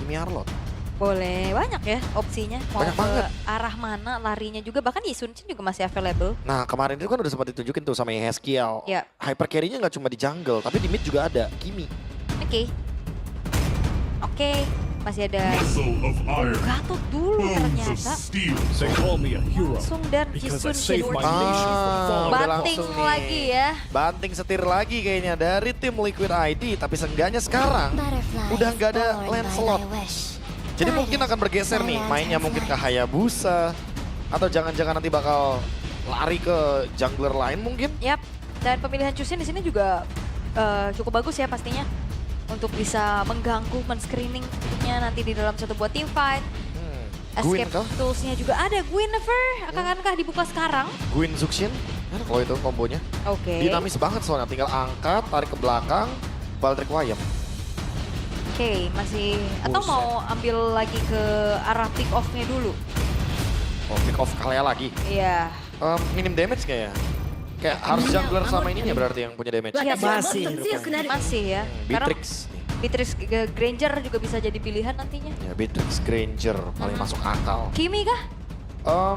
Kimi Arlot. Boleh, banyak ya opsinya. Mau Banyak ke banget. arah mana larinya juga. Bahkan Yisun Shin juga masih available. Nah kemarin itu kan udah sempat ditunjukin tuh sama Haskiel. Ya. Hyper carry-nya nggak cuma di jungle, tapi di mid juga ada Kimi. Oke. Oke, masih ada Muscle of iron, Gatot dulu bones of ternyata. steel. They call me a hero Langsung dan because I Yisun Shin. saved my nation from Ah, falling. udah Banting langsung nih. lagi ya. Banting setir lagi kayaknya dari tim Liquid ID, tapi seenggaknya sekarang udah nggak ada Lancelot. Jadi mungkin akan bergeser nih, mainnya mungkin ke Hayabusa, atau jangan-jangan nanti bakal lari ke jungler lain mungkin. Yap, dan pemilihan Chusin di sini juga cukup bagus ya pastinya. Untuk bisa mengganggu, men-screeningnya nanti di dalam satu buat team fight. Gwyn Escape kah? tools-nya juga ada. Guinevere, akankah dibuka sekarang? Gwyn Zuxian, enak kalau itu kombonya. Oke. Dinamis banget soalnya, tinggal angkat, tarik ke belakang, balik wayam. Oke, masih atau Buset. mau ambil lagi ke arah pick off-nya dulu? Oh, pick off Kalea lagi. Iya. Minim damage kayaknya. Kayak harus jungler sama ininya berarti yang punya damage. Iya, Masih, masih ya. Karena Beatrix. Beatrix Granger juga bisa jadi pilihan nantinya. Ya, Beatrix Granger paling masuk akal. Kimi kah? Oh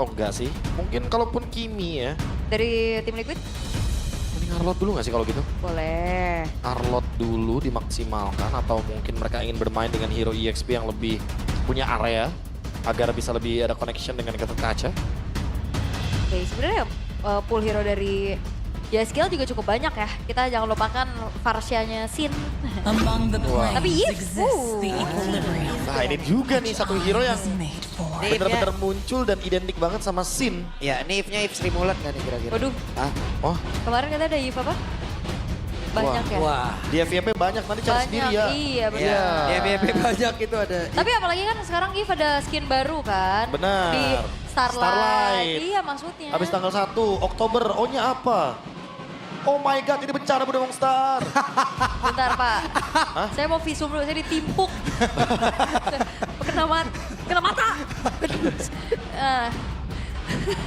enggak sih. Mungkin kalaupun Kimi ya. Dari tim Liquid? Mending Arlot dulu nggak sih kalau gitu? Boleh. Arlot dulu dimaksimalkan atau mungkin mereka ingin bermain dengan hero EXP yang lebih punya area agar bisa lebih ada connection dengan Gatot Kaca. Oke, sebenarnya pool hero dari Jaskill juga cukup banyak ya. Kita jangan lupakan Farsianya Sin. Among the Wah. planes Tapi Yves, exists the equilibrium. Nah ini juga nih satu hero yang is made for. bener-bener muncul dan identik banget sama Sin. Ya, ini if-nya if Srimulat kan nih kira-kira. Waduh, Ah, Oh, kemarin katanya ada Yves apa? Banyak ya? wah. di FYP banyak, nanti cari Banyak, sendiri ya. iya benar. Ya, di FYP banyak itu ada. Tapi apalagi kan sekarang Yves ada skin baru kan? Benar. Di Starlight. Starlight. Iya maksudnya. Habis tanggal 1 Oktober, O-nya apa? Oh my god, ini bencana Bunda Wong Star. Bentar Pak. Saya mau visum dulu, saya ditimpuk. kena mata. Ah,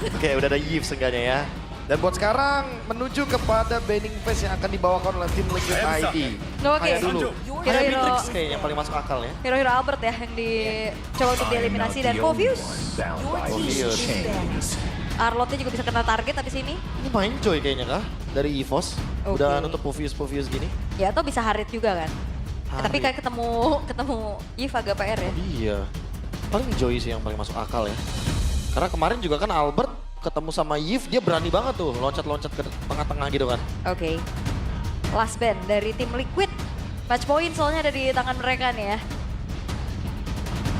Oke, udah ada Yves seenggaknya ya. Dan buat sekarang menuju kepada banning phase yang akan dibawakan oleh tim Liquid ID. Oke. Kayak dulu. Kayak Hero-hero- Beatrix kayaknya yang paling masuk akal ya. hero-hero Albert ya yang dicoba untuk dieliminasi dan Povius. Bound by Povius. these chains. Arlotnya juga bisa kena target abis ini. Ini main Joy kayaknya kah? Dari EVOS. Oke. Udah nutup Povius gini. Ya atau bisa Harit juga kan. Tapi kayak ketemu Yves agak PR ya. Iya. Paling Joy sih yang paling masuk akal ya. Karena kemarin juga kan Albert ketemu sama Yves, dia berani banget tuh loncat-loncat ke tengah-tengah gitu kan. Oke. Last band dari tim Liquid. Match point soalnya ada di tangan mereka nih ya.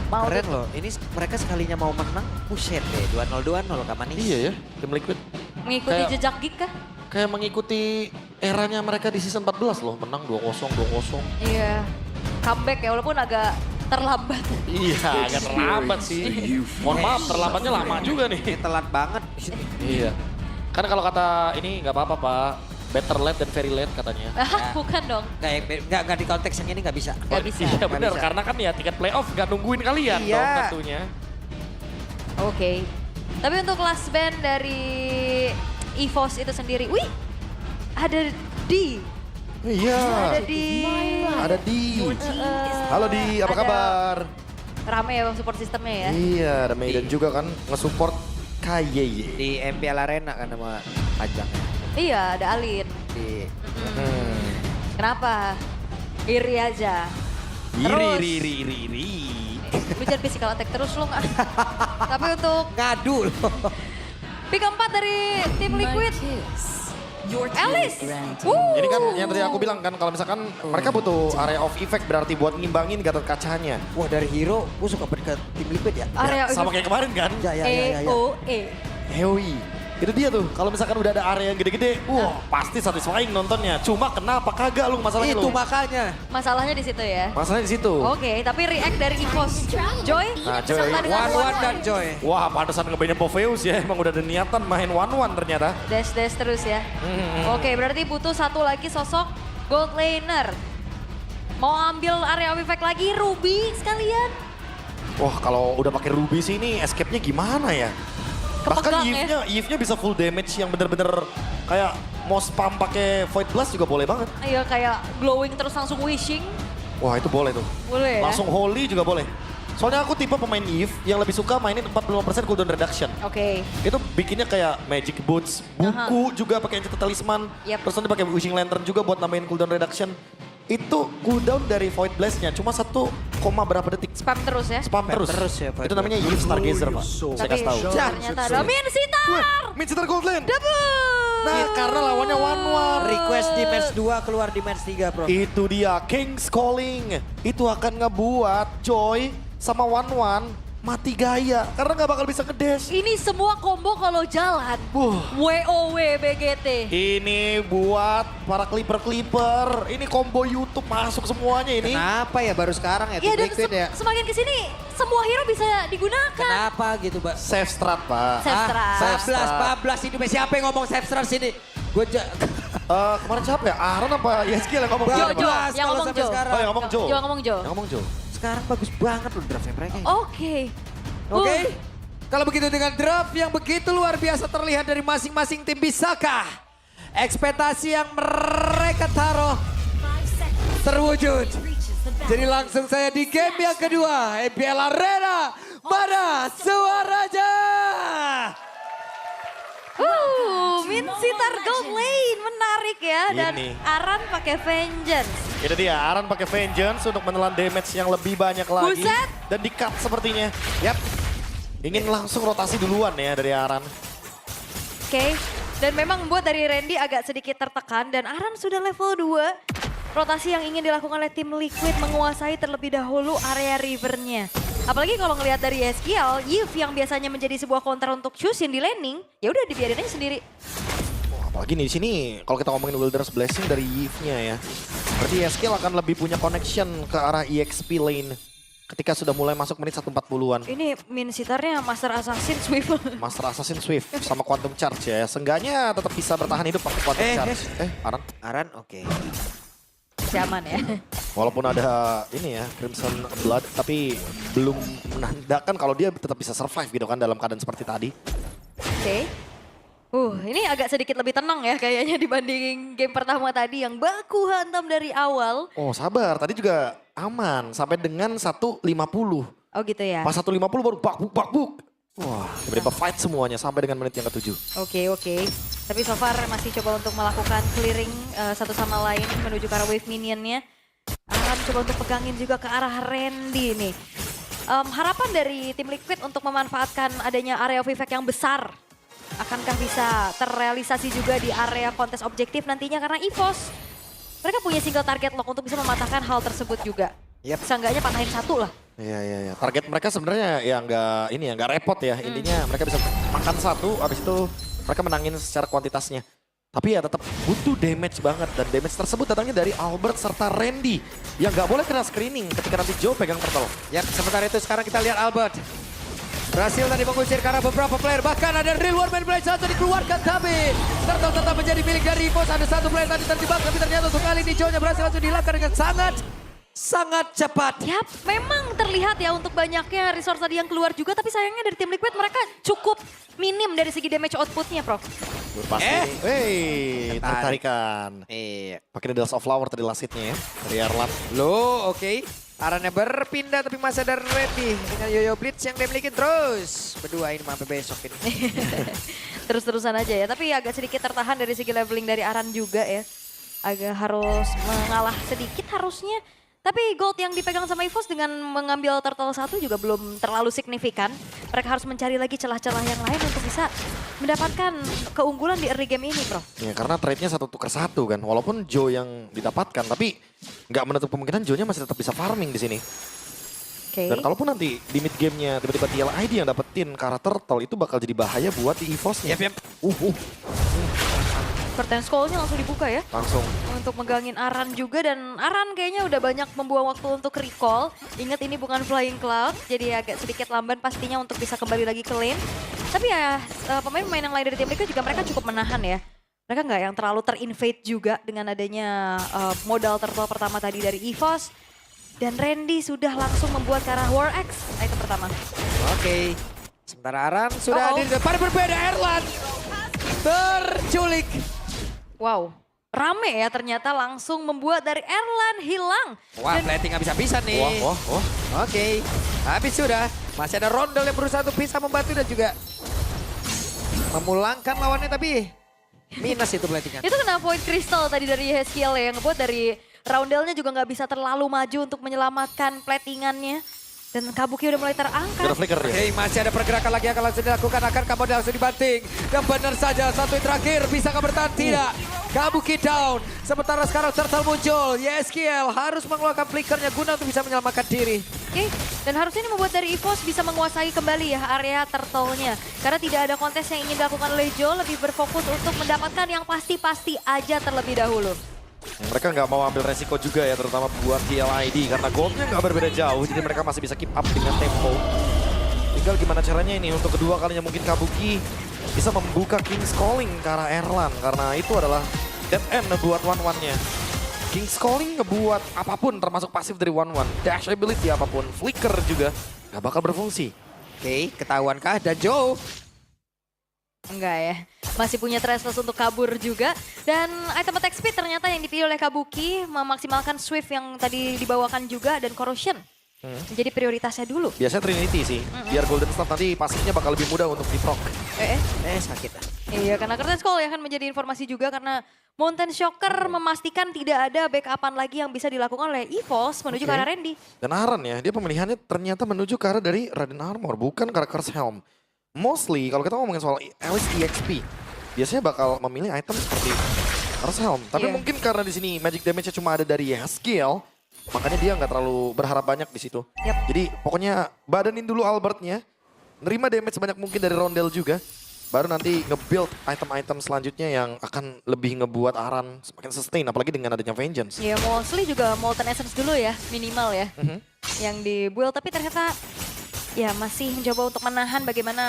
Mau Keren tuh- loh. Ini mereka sekalinya mau menang, buset deh. 2-0 Kak Manis. Iya ya, tim Liquid. mengikuti Kayak- jejak Geek kah? Kayak mengikuti eranya mereka di season 14 loh, menang 2-0. Iya. Comeback ya walaupun agak terlambat. Iya, agak terlambat sih. Mohon maaf, terlambatnya lama juga nih. Ini telat banget. Iya. Kan kalau kata ini nggak apa-apa Pak, better late than very late katanya. Bukan dong. Nggak di konteks yang ini nggak bisa. Gak bisa. Iya benar, bisa. karena kan ya tiket playoff nggak nungguin kalian Iya. dong tentunya. Oke. Tapi untuk last band dari EVOS itu sendiri. Wih, ada D. Iya. Ada di Ada Di. Halo Di, apa Ada- kabar? rame ya support sistemnya ya. Iya, ada Maiden juga kan nge-support KYY. Di MPL Arena kan sama Ajang. Iya, ada Alin. Di Hmm. Kenapa? Iri aja. Terus. Iri. Lu jangan physical attack terus lu nggak. Tapi untuk ngadu loh. pick keempat dari tim Liquid, Your team Alice. granted. Ini kan yang tadi aku bilang kan kalau misalkan mereka butuh area of effect berarti buat ngimbangin Gatot Kacanya. Wah dari hero, gue suka banget ke tim Liquid ya. Area Sama kayak kemarin kan? Ya. EOE. Heoi. Itu dia tuh, kalau misalkan udah ada area yang gede-gede, wah pasti satisfying nontonnya. Cuma kenapa kagak lu masalahnya Itu lu? makanya. Masalahnya di situ ya. Masalahnya di situ. Oke, tapi react dari EVOS. Joy, Nah, Joy, beserta dengan One dan Joy. Wah, pantesan ngebanyak Poveus ya. Emang udah ada niatan main one-one ternyata. Dash terus ya. Oke, berarti butuh satu lagi sosok gold laner. Mau ambil area of effect lagi, Ruby sekalian. Wah, kalau udah pakai Ruby sih ini escape-nya gimana ya? Bahkan Kepegang ya. Yves-nya bisa full damage yang bener-bener kayak mau spam pakai Void Blast juga boleh banget. Ayo kayak glowing terus langsung wishing. Wah itu boleh tuh. Boleh ya? Langsung holy juga boleh. Soalnya aku tipe pemain Eve yang lebih suka mainin 45% cooldown reduction. Oke. Itu bikinnya kayak magic boots, buku juga pakai enchanted talisman. Yep. Terus nanti pakai wishing lantern juga buat nambahin cooldown reduction. Itu cooldown dari void blast-nya cuma 1, berapa detik. Spam terus ya? Spam terus. terus ya, Pak. Itu namanya Eve Stargazer, Pak. Saya Tapi kasih tahu. ternyata ada Min Sitar! Mid-sitter gold lane. Double! Nah, karena lawannya one-one. Request di match 2 keluar di match 3 bro. Itu dia, King's Calling. Itu akan ngebuat Joy sama One mati gaya. Karena nggak bakal bisa ngedash. Ini semua combo kalau jalan. WoW BGT. Ini buat para Clipper. Ini combo YouTube masuk semuanya ini. Kenapa ya baru sekarang ya Iya Team dan Liquid ya? semakin kesini semua hero bisa digunakan. Kenapa gitu Mbak? Safe strat, Pak. Safe strat. 14 ini siapa yang ngomong safe strat sini? Gue Kemarin siapa ya? Aaron apa Yeskiel yang ngomong? Jo, Siapa? Jo. Yang kalau ngomong sampai Jo. sekarang. Oh yang ngomong Jo. Yang ngomong Jo. Yang ngomong Jo. Sekarang bagus banget loh draftnya mereka. Oke. Oke. Kalau begitu dengan draft yang begitu luar biasa terlihat dari masing-masing tim, bisakah ekspektasi yang mereka taruh terwujud? Jadi langsung saya di game yang kedua, EPL Arena, mana suaranya? Min Sitar Gold Lane menarik ya dan Ini. Aran pakai Vengeance. Itu dia, Aaron pakai Vengeance untuk menelan damage yang lebih banyak lagi. Buset. Dan di-cut sepertinya. Yap. Ingin langsung rotasi duluan ya dari Aaron. Oke. Dan memang membuat dari Randy agak sedikit tertekan dan Aran sudah level 2. Rotasi yang ingin dilakukan oleh tim Liquid menguasai terlebih dahulu area rivernya. Apalagi kalau ngelihat dari SQL, Yves yang biasanya menjadi sebuah counter untuk Chusin di laning, ya udah dibiarin aja sendiri. Apalagi nih di sini kalau kita ngomongin Wilderness Blessing dari Yves-nya ya. Berarti Yeskiel akan lebih punya connection ke arah EXP lane ketika sudah mulai masuk menit 140-an. Ini Min Sitarnya Master Assassin Swift. Master Assassin Swift sama Quantum Charge ya. Seenggaknya tetap bisa bertahan hidup pakai Quantum Charge. Aran. Aran oke. Zaman ya. Walaupun ada ini ya Crimson Blood tapi belum menandakan kalau dia tetap bisa survive gitu kan dalam keadaan seperti tadi. Oke. Ini agak sedikit lebih tenang ya kayaknya dibanding game pertama tadi yang baku hantam dari awal. Oh sabar, tadi juga aman sampai dengan 1.50. Oh gitu ya. Pas 1.50 baru bakbuk. Wah, tiba-tiba fight semuanya sampai dengan menit yang ke-7. Oke. Tapi so far masih coba untuk melakukan clearing satu sama lain menuju ke arah wave minionnya. Akan coba untuk pegangin juga ke arah Randy nih. Harapan dari tim Liquid untuk memanfaatkan adanya area of effect yang besar. Akankah bisa terrealisasi juga di area kontes objektif nantinya karena EVOS. Mereka punya single target lock untuk bisa mematahkan hal tersebut juga. Yep. Seenggaknya patahin satu lah. Iya. Target mereka sebenarnya ya nggak repot ya. Intinya mereka bisa makan satu, habis itu mereka menangin secara kuantitasnya. Tapi ya tetap butuh damage banget dan damage tersebut datangnya dari Albert serta Randy yang nggak boleh kena screening ketika nanti Joe pegang turtle. Yap, sementara itu sekarang kita lihat Albert. Berhasil tadi mengusir karena beberapa player. Bahkan ada real war man play satu dikeluarkan tapi turtle tetap menjadi milik dari EVOS. Ada satu player tadi terjebak tapi ternyata untuk kali ini Joe-nya berhasil langsung dilakukan dengan sangat cepat. Yap, memang terlihat ya untuk banyaknya resource tadi yang keluar juga. Tapi sayangnya dari tim Liquid mereka cukup minim dari segi damage outputnya, Prof. Tarik-tarikan. Iya. Pakai Needles of Flower tadi lasitnya ya dari Erlan. Loh, oke. Arannya berpindah tapi masih ada Randy dengan Yoyo Blitz yang dimiliki terus. Berdua ini sampai besok ini. Terus-terusan aja ya. Tapi agak sedikit tertahan dari segi leveling dari Aran juga ya. Agak harus mengalah sedikit harusnya. Tapi gold yang dipegang sama EVOS dengan mengambil turtle 1 juga belum terlalu signifikan. Mereka harus mencari lagi celah-celah yang lain untuk bisa mendapatkan keunggulan di early game ini, Bro. Ya karena trade-nya 1 tukar 1 kan. Walaupun Joe yang didapatkan tapi nggak menutup kemungkinan Joe-nya masih tetap bisa farming di sini. Oke. Dan kalaupun nanti di mid game-nya tiba-tiba TLID yang dapetin ke arah turtle itu bakal jadi bahaya buat di EVOS-nya. Yap. Curtain Skull-nya langsung dibuka ya. Langsung. Untuk megangin Aran juga dan Aran kayaknya udah banyak membuang waktu untuk recall. Ingat ini bukan Flying Cloud, jadi agak sedikit lamban pastinya untuk bisa kembali lagi ke lane. Tapi ya pemain-pemain yang lain dari tim Liquid juga mereka cukup menahan ya. Mereka nggak yang terlalu terinvade juga dengan adanya modal turtle pertama tadi dari EVOS. Dan Randy sudah langsung membuat ke arah War Axe item pertama. Oke. Sementara Aran sudah hadir. Pada berbeda Erlan terculik. Wow, rame ya ternyata langsung membuat dari Erlan hilang. Wah, Dan plating habis-habisan nih. Wah. Oke, habis sudah. Masih ada Rondel yang berusaha untuk bisa membantu dan juga memulangkan lawannya, tapi minus itu platingan. itu kena point crystal tadi dari Yeskiel ya, yang ngebuat dari Roundelnya juga nggak bisa terlalu maju untuk menyelamatkan platingannya. Dan Kabuki udah mulai terangkat. Ada flicker dia. Oke, masih ada pergerakan lagi yang akan langsung dilakukan. Akan Kabuki langsung dibanting. Dan benar saja, satu yang terakhir. Bisakah bertahan? Tidak. Kabuki down. Sementara sekarang Turtle muncul. Yeskiel harus mengeluarkan flickernya guna untuk bisa menyelamatkan diri. Oke, dan harusnya ini membuat dari EVOS bisa menguasai kembali ya area turtle-nya. Karena tidak ada kontes yang ingin dilakukan oleh Joe, lebih berfokus untuk mendapatkan yang pasti-pasti aja terlebih dahulu. Mereka nggak mau ambil resiko juga ya, terutama buat TLID. Karena goldnya nggak berbeda jauh, jadi mereka masih bisa keep up dengan tempo. Tinggal gimana caranya ini untuk kedua kalinya mungkin Kabuki bisa membuka King's Calling ke arah Erlan. Karena itu adalah dead end buat one-one-nya. King's Calling ngebuat apapun termasuk pasif dari one-one. Dash ability apapun, flicker juga nggak bakal berfungsi. Oke, ketahuankah? Dan Joe Enggak ya, masih punya Threshold untuk kabur juga. Dan item attack speed ternyata yang dipilih oleh Kabuki memaksimalkan Swift yang tadi dibawakan juga dan Corrosion. Menjadi prioritasnya dulu. Biasanya Trinity sih, biar Golden Staff nanti pasifnya bakal lebih mudah untuk di-proc. sakit. Iya, karena Curtain Skull ya akan menjadi informasi juga karena Mountain Shocker memastikan tidak ada backupan lagi yang bisa dilakukan oleh EVOS menuju ke arah Randy. Dan Aran ya, dia pemilihannya ternyata menuju ke arah dari Raiden Armor, bukan ke arah Curse Helm. Mostly kalau kita ngomongin soal Alice EXP, biasanya bakal memilih item seperti Curse Helm. Tapi mungkin karena di sini magic damage-nya cuma ada dari Yeskiel, makanya dia nggak terlalu berharap banyak di situ. Jadi pokoknya badanin dulu Albertnya, nerima damage sebanyak mungkin dari Rondel juga, baru nanti nge-build item-item selanjutnya yang akan lebih ngebuat Aran semakin sustain, apalagi dengan adanya Vengeance. Ya mostly juga Molten Essence dulu ya, minimal ya. Yang di-build, tapi ternyata ya masih mencoba untuk menahan bagaimana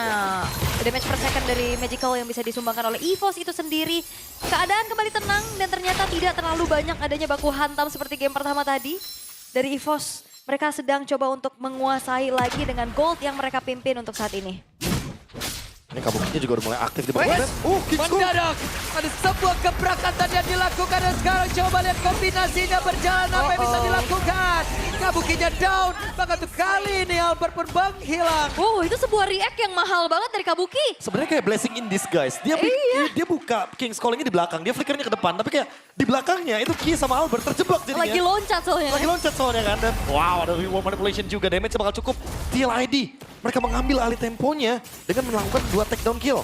damage per second dari Magical yang bisa disumbangkan oleh EVOS itu sendiri. Keadaan kembali tenang dan ternyata tidak terlalu banyak adanya baku hantam seperti game pertama tadi. Dari EVOS, mereka sedang coba untuk menguasai lagi dengan gold yang mereka pimpin untuk saat ini. Ini Kabukinya juga udah mulai aktif di bawah. Mendadak ada sebuah keberangkatan yang dilakukan dan sekarang coba lihat kombinasinya berjalan apa yang bisa dilakukan. Kabukinya down, maka tuh kali ini Albert pun menghilang. Itu sebuah react yang mahal banget dari Kabuki. Sebenarnya kayak blessing in disguise. Dia buka King's Calling-nya di belakang, dia flickernya ke depan. Tapi kayak di belakangnya itu Ki sama Albert terjebak jadinya. Lagi loncat soalnya. Lagi loncat soalnya kan. Dan wow, ada reward manipulation juga. Damage bakal cukup. TLID, mereka mengambil alih temponya dengan melakukan 2 takedown kill.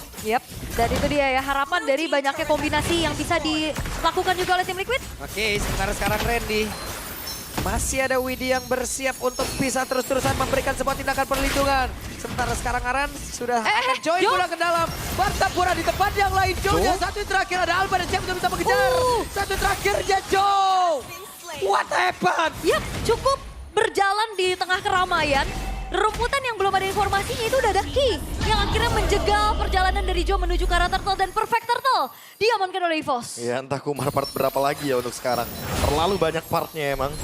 Dan itu dia ya harapan dari banyaknya kombinasi yang bisa dilakukan juga oleh tim Liquid. Oke, sementara sekarang Randy. Masih ada Widi yang bersiap untuk bisa terus-terusan memberikan sebuah tindakan perlindungan. Sementara sekarang Aran sudah akan join Joe. pulang ke dalam. Bertaburan di tempat yang lain. Joe yang satu yang terakhir ada Albert yang siap untuk bisa mengejar. Satu terakhirnya Joe. What happened? Cukup berjalan di tengah keramaian. Rumputan yang belum ada informasinya itu udah ada Ki yang akhirnya menjegal perjalanan dari Joe menuju ke arah Turtle dan Perfect Turtle diamankan oleh EVOS. Ya entah Kumar part berapa lagi ya untuk sekarang. Terlalu banyak partnya emang.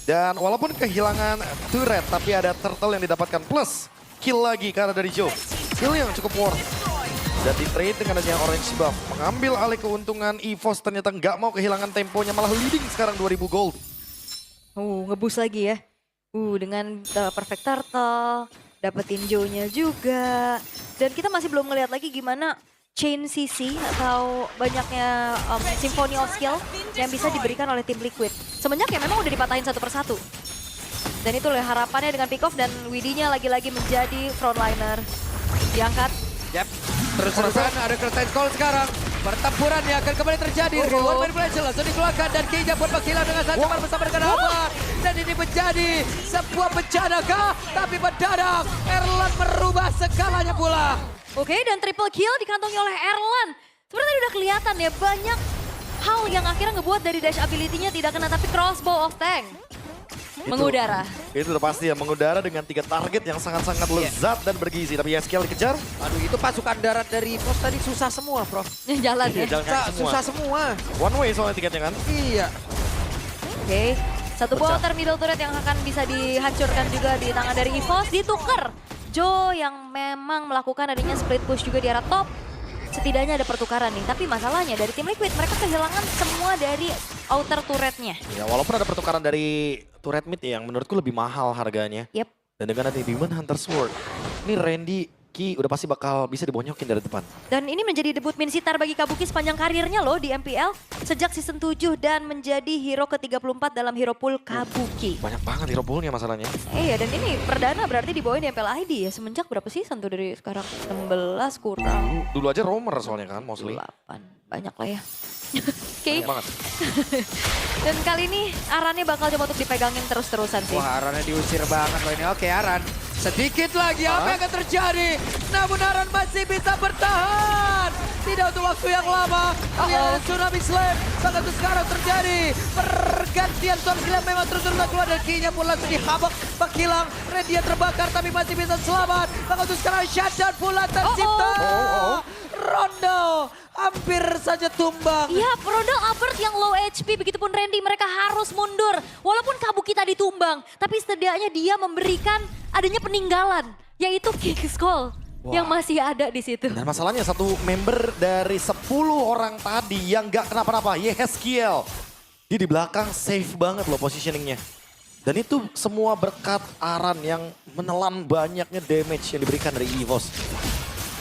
Dan walaupun kehilangan turret tapi ada Turtle yang didapatkan plus kill lagi karena dari Joe. Kill yang cukup worth. Dan di trade dengan adanya orange buff. Mengambil alih keuntungan EVOS ternyata nggak mau kehilangan temponya malah leading sekarang 2000 gold. Ngebus lagi ya. Dengan Perfect Turtle, dapetin Joe-nya juga. Dan kita masih belum ngeliat lagi gimana chain CC atau banyaknya symphony of skill yang bisa diberikan oleh tim Liquid. Semenjak ya memang udah dipatahin satu persatu. Dan itu lah harapannya dengan pick off dan Widinya lagi-lagi menjadi frontliner. Diangkat. Terus-terusan ada Curtain Skull sekarang. Pertempuran yang akan kembali terjadi. Reward manipulation langsung dikeluarkan dan Kenya pun menghilang dengan sangat cepat bersama dengan Albert. Dan ini menjadi sebuah bencana kah? Tapi mendadak Erlan merubah segalanya pula. Oke, dan triple kill dikantongi oleh Erlan. Sebenarnya udah kelihatan ya banyak hal yang akhirnya ngebuat dari dash ability-nya tidak kena tapi crossbow of tank. Mengudara. Itu udah pasti ya, mengudara dengan 3 target yang sangat-sangat lezat dan bergizi. Tapi Yeskiel dikejar. Aduh, itu pasukan darat dari pos tadi susah semua, Prof. Jalan ya. Jalan kaki semua. Susah semua. One way soalnya tiketnya kan. Iya. Oke, satu buah outer middle turret yang akan bisa dihancurkan juga di tangan dari EVOS. Ditukar Joe yang memang melakukan adanya split push juga di arah top. setidaknya ada pertukaran nih. Tapi masalahnya dari tim Liquid mereka kehilangan semua dari outer turretnya. Ya walaupun ada pertukaran dari turret mid yang menurutku lebih mahal harganya. Yep. Dan dengan nanti Demon Hunter Sword, ini Randy Ki udah pasti bakal bisa dibonyokin dari depan. Dan ini menjadi debut Min Sitar bagi Kabuki sepanjang karirnya loh di MPL. Sejak season 7 dan menjadi hero ke-34 dalam hero pool Kabuki. Banyak banget hero poolnya masalahnya. Iya dan ini perdana berarti dibawain di MPL ID ya. Semenjak berapa season tuh dari sekarang? 16 kurang Dulu aja roamer soalnya kan mostly. 8. Banyak lah ya. Oke. Banyak banget. Dan kali ini Arannya bakal coba untuk dipegangin terus-terusan sih. Wah, Arannya diusir banget loh ini. Oke, Aran. Sedikit lagi apa yang akan terjadi? Namun Aran masih bisa bertahan. Tidak untuk waktu yang lama. Lihat ada tsunami slam. Bahkan itu sekarang terjadi. Pergantian tsunami slam memang terus-terusan keluar dan key-nya pun langsung dihabak. Menghilang. Redia terbakar tapi masih bisa selamat. Bahkan itu sekarang shutdown pula tercipta. Rondo hampir saja tumbang. Iya, Rondo Albert yang low HP, begitupun Randy mereka harus mundur. Walaupun Kabuki tadi tumbang, tapi setidaknya dia memberikan adanya peninggalan, yaitu King's Call yang masih ada di situ. Dan masalahnya satu member dari 10 orang tadi yang gak kenapa-napa, Yehezkiel. Dia di belakang safe banget loh positioningnya. Dan itu semua berkat Aran yang menelan banyaknya damage yang diberikan dari EVOS.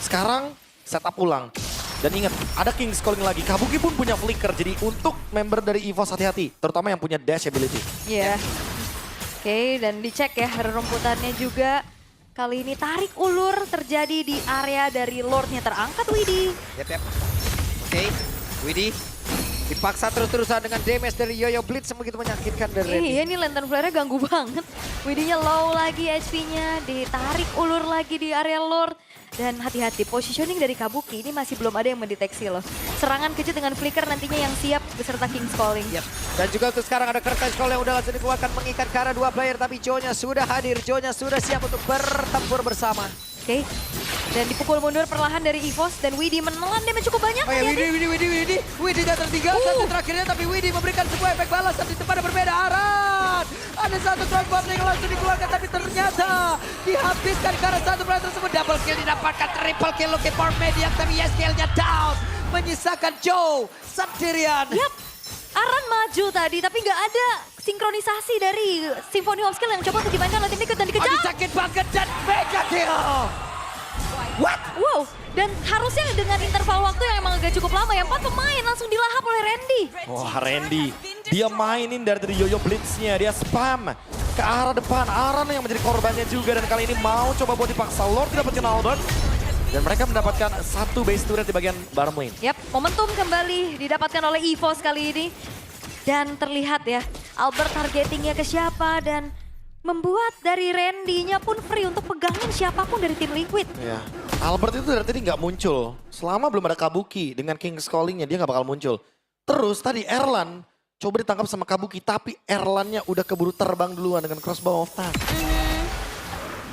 Sekarang setup ulang. Dan ingat, ada King's Calling lagi. Kabuki pun punya flicker, jadi untuk member dari EVOS hati-hati. Terutama yang punya dash ability. Iya. Oke, dan dicek ya rumputannya juga. Kali ini tarik ulur terjadi di area dari Lordnya terangkat Widi. Yep. Oke, Widi dipaksa terus-terusan dengan damage dari Yoyo Blitz begitu menyakitkan dari Randy. Iya, ini Lantern Flare-nya ganggu banget. Widinya low lagi HP-nya, ditarik ulur lagi di area Lord. Dan hati-hati, positioning dari Kabuki ini masih belum ada yang mendeteksi loh. Serangan kejut dengan flicker nantinya yang siap beserta King's Calling. Yep. Dan juga untuk sekarang ada Curtis Call yang udah langsung dikeluarkan mengikat ke arah dua player. Tapi Joe-nya sudah hadir, Joe-nya sudah siap untuk bertempur bersama. Oke, dan dipukul mundur perlahan dari EVOS dan Widi menelan damage cukup banyak. Oh ya, Widi tidak tertinggal satu terakhirnya, tapi Widi memberikan sebuah efek balasan di tempat yang berbeda. Aran, ada satu drone bomb yang langsung dikeluarkan, tapi ternyata dihabiskan karena satu player tersebut. Double kill didapatkan, triple kill looking for Medium, tapi Yehezkiel-nya down. Menyisakan Joe sendirian. Yap, Aran maju tadi, tapi nggak ada sinkronisasi dari Symphony of Skill yang coba untuk dimainkan oleh tim Liquid dan dikejar. Aduh, sakit banget dan mega kill. What? Wow, dan harusnya dengan interval waktu yang emang agak cukup lama ya, 4 pemain langsung dilahap oleh Randy. Wah Randy, dia mainin dari Yoyo Blitznya, dia spam ke arah depan. Aran yang menjadi korbannya juga dan kali ini mau coba buat dipaksa. Lord dapetin Albert. Dan mereka mendapatkan satu base turret di bagian bottom lane. Yap, momentum kembali didapatkan oleh EVOS kali ini. Dan terlihat ya, Albert targetingnya ke siapa dan membuat dari Randy-nya pun free untuk pegangin siapapun dari tim Liquid. Ya. Albert itu dari tadi nggak muncul. Selama belum ada Kabuki dengan King's Calling-nya dia nggak bakal muncul. Terus tadi Erlan coba ditangkap sama Kabuki tapi Erlannya udah keburu terbang duluan dengan crossbow of Tar.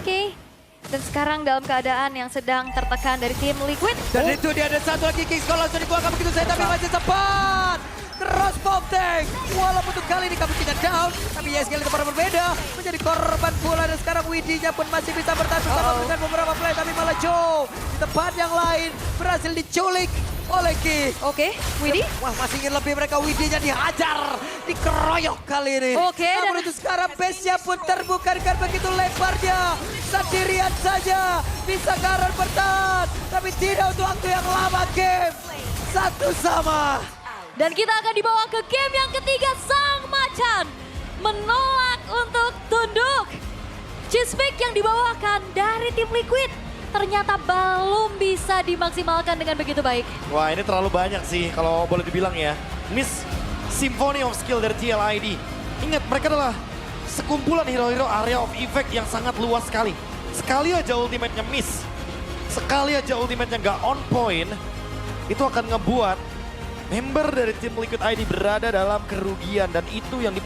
Oke. Dan sekarang dalam keadaan yang sedang tertekan dari tim Liquid. Dan itu dia ada satu lagi King's Call langsung dikeluarkan begitu saja tapi masih sempat. Crossbow tank. Walaupun untuk kali ini Kabuki down. Tapi Yehezkiel itu pada berbeda. Menjadi korban pula dan sekarang Widi-nya pun masih bisa bertahan bersama dengan beberapa play. Tapi malah Joe di tempat yang lain berhasil diculik oleh Ki. Oke, Widi. Wah masih ingin lebih mereka, Widi-nya dihajar. Dikeroyok kali ini. Oke, namun dan itu sekarang base-nya pun terbuka dengan begitu lebarnya. Sendirian saja bisa Aran bertahan. Tapi tidak untuk waktu yang lama game. Satu sama. Dan kita akan dibawa ke game yang ketiga. Sang Macan menolak untuk tunduk. Cheese pick yang dibawakan dari tim Liquid ternyata belum bisa dimaksimalkan dengan begitu baik. Wah ini terlalu banyak sih kalau boleh dibilang ya. Miss Symphony of Skill dari TLID. Ingat mereka adalah sekumpulan hero-hero area of effect yang sangat luas sekali. Sekali aja ultimate-nya miss, sekali aja ultimate-nya nggak on point, itu akan ngebuat member dari tim Liquid ID berada dalam kerugian dan itu yang